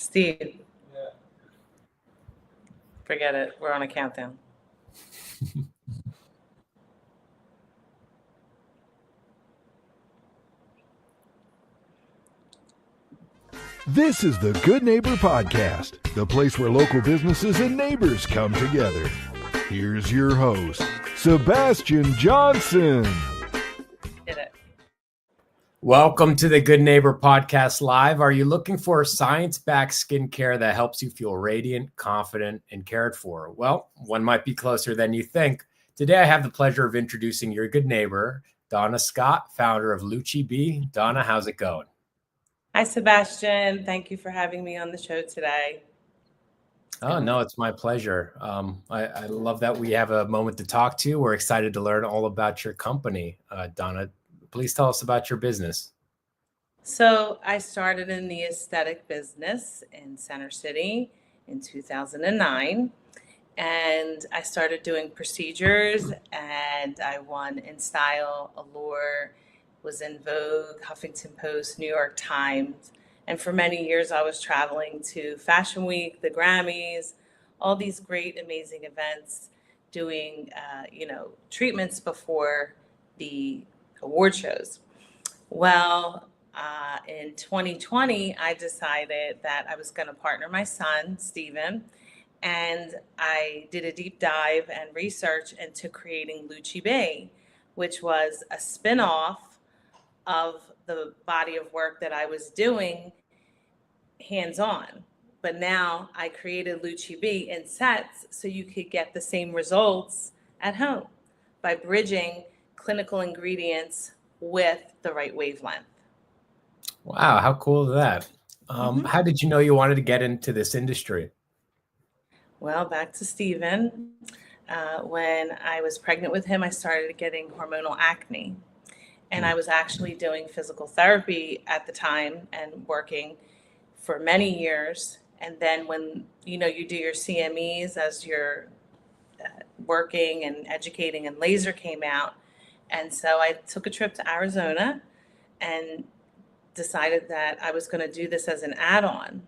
Steve, forget it. We're on a countdown. This is the Good Neighbor Podcast, the place where local businesses and neighbors come together. Here's your host, Sebastian Johnson. Did it. Welcome to the Good Neighbor Podcast Live. Are you looking for science-backed skincare that helps you feel radiant, confident, and cared for? Well, one might be closer than you think. Today, I have the pleasure of introducing your good neighbor, Donna Scott, founder of Lucce. Donna, how's it going? Hi, Sebastian. Thank you for having me on the show today. Oh, no, it's my pleasure. I love that we have a moment to talk to. We're excited to learn all about your company. Donna, please tell us about your business. So I started in the aesthetic business in Center City in 2009. And I started doing procedures, and I won In Style, Allure, was in Vogue, Huffington Post, New York Times. And for many years, I was traveling to Fashion Week, the Grammys, all these great, amazing events, doing, treatments before the award shows. Well, in 2020, I decided that I was going to partner my son, Steven, and I did a deep dive and research into creating Lucce, which was a spinoff of the body of work that I was doing hands-on. But now I created Lucce in sets so you could get the same results at home by bridging clinical ingredients with the right wavelength. Wow, how cool is that? How did you know you wanted to get into this industry? Well, back to Steven. When I was pregnant with him, I started getting hormonal acne. And I was actually doing physical therapy at the time and working for many years. And then when, you do your CMEs as you're working and educating, and laser came out. And so I took a trip to Arizona and decided that I was going to do this as an add-on.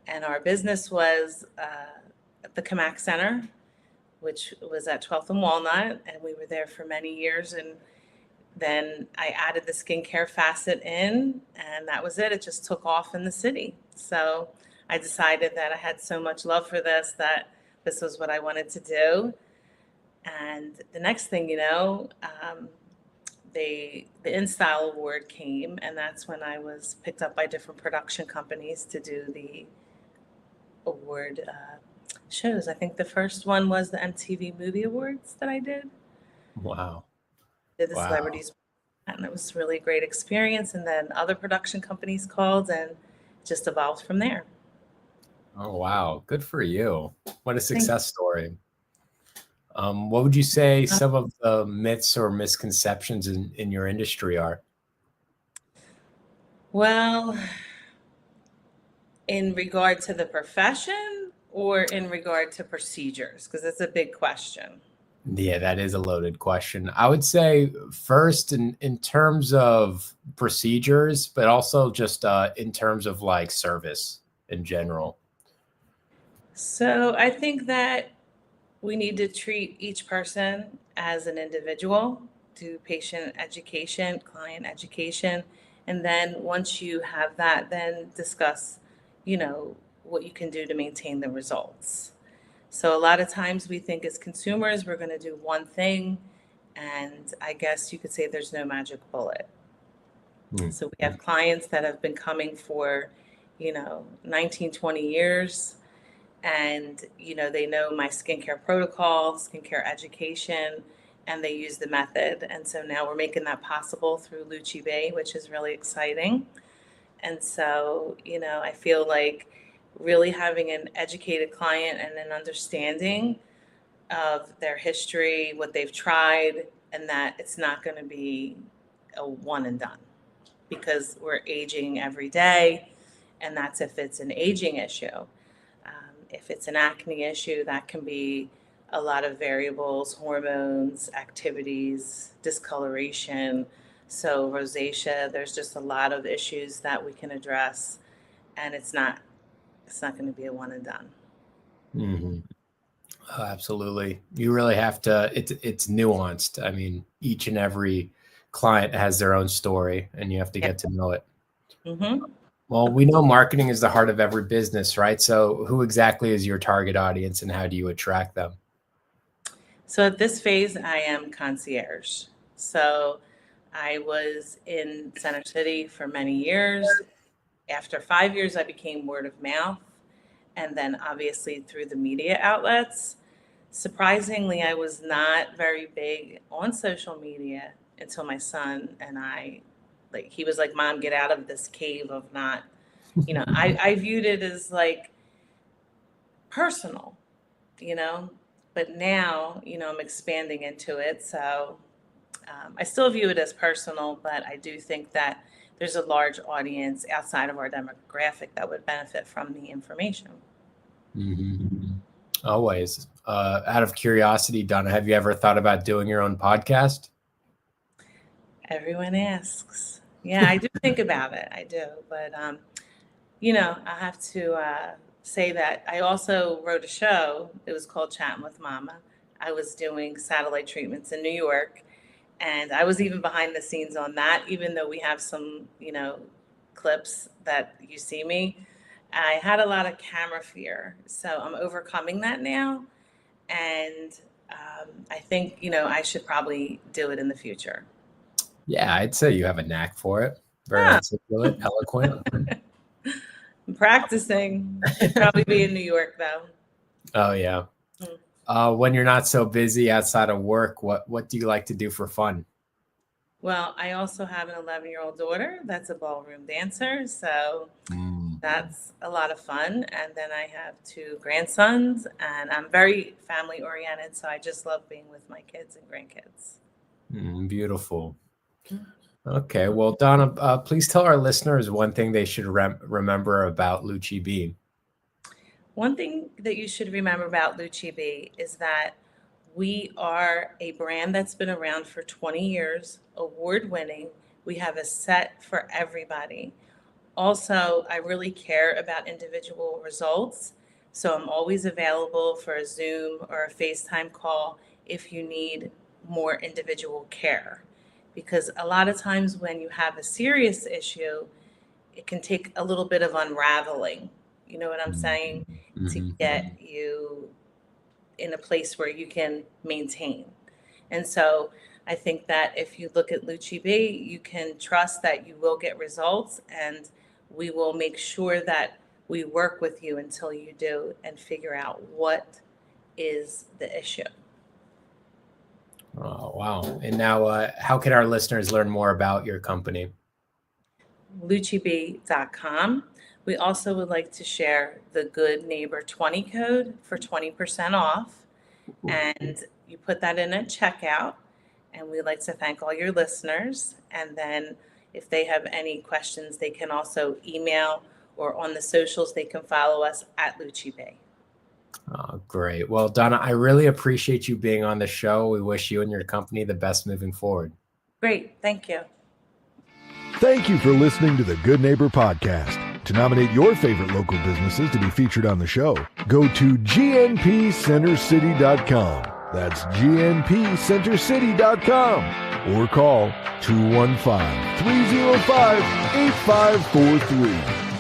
And our business was at the Kamak Center, which was at 12th and Walnut. And we were there for many years. And then I added the skincare facet in, and that was it. It just took off in the city. So I decided that I had so much love for this, that this was what I wanted to do. And the next thing the In-Style Award came, and that's when I was picked up by different production companies to do the award shows. I think the first one was the MTV Movie Awards that I did. Wow. Did the celebrities, and it was really a great experience. And then other production companies called, and just evolved from there. Oh, wow. Good for you. What a success story. What would you say some of the myths or misconceptions in your industry are? Well, in regard to the profession or in regard to procedures? Because it's a big question. Yeah, that is a loaded question. I would say first in terms of procedures, but also just in terms of like service in general. So I think that we need to treat each person as an individual, do patient education, client education. And then once you have that, then discuss, what you can do to maintain the results. So a lot of times we think as consumers, we're going to do one thing. And I guess you could say there's no magic bullet. So we have clients that have been coming for, 19, 20 years. And, they know my skincare protocol, skincare education, and they use the method. And so now we're making that possible through Lucce, which is really exciting. And so, I feel like really having an educated client and an understanding of their history, what they've tried, and that it's not going to be a one and done, because we're aging every day. And that's if it's an aging issue. If it's an acne issue, that can be a lot of variables, hormones, activities, discoloration. So rosacea, there's just a lot of issues that we can address. And it's not it's not going to be a one and done. Mm-hmm. Oh, absolutely. You really have to, it's nuanced. I mean, each and every client has their own story and you have to get to know it. Mm-hmm. Well, we know marketing is the heart of every business, right? So who exactly is your target audience and how do you attract them? So at this phase, I am concierge. So I was in Center City for many years. After 5 years, I became word of mouth. And then obviously through the media outlets. Surprisingly, I was not very big on social media until my son and I, like, he was like, Mom, get out of this cave of not, I viewed it as like personal, but now, I'm expanding into it. So I still view it as personal, but I do think that there's a large audience outside of our demographic that would benefit from the information. Mm-hmm. Always. Out of curiosity, Donna, have you ever thought about doing your own podcast? Everyone asks. Yeah, I do think about it. I do. But, I have to say that I also wrote a show. It was called Chatting with Mama. I was doing satellite treatments in New York. And I was even behind the scenes on that, even though we have some, clips that you see me. I had a lot of camera fear. So I'm overcoming that now. And I think, I should probably do it in the future. Yeah, I'd say you have a knack for it. Very articulate, eloquent. I'm practicing. I'd probably be in New York, though. Oh, yeah. When you're not so busy outside of work, what do you like to do for fun? Well, I also have an 11-year-old daughter that's a ballroom dancer. So that's a lot of fun. And then I have 2 grandsons, and I'm very family oriented. So I just love being with my kids and grandkids. Beautiful. Okay. Well, Donna, please tell our listeners one thing they should remember about Lucce B. One thing that you should remember about Lucce B is that we are a brand that's been around for 20 years, award-winning. We have a set for everybody. Also, I really care about individual results, so I'm always available for a Zoom or a FaceTime call if you need more individual care. Because a lot of times when you have a serious issue, it can take a little bit of unraveling, you know what I'm saying, to get you in a place where you can maintain. And so I think that if you look at Lucce B, you can trust that you will get results, and we will make sure that we work with you until you do and figure out what is the issue. Oh, wow. And now how can our listeners learn more about your company? LucceB.com. We also would like to share the Good Neighbor 20 code for 20% off. And you put that in at checkout. And we'd like to thank all your listeners. And then if they have any questions, they can also email, or on the socials, they can follow us at Lucce B. Oh, great. Well, Donna, I really appreciate you being on the show. We wish you and your company the best moving forward. Great. Thank you. Thank you for listening to the Good Neighbor Podcast. To nominate your favorite local businesses to be featured on the show, go to gnpcentercity.com. That's gnpcentercity.com, or call 215-305-8543.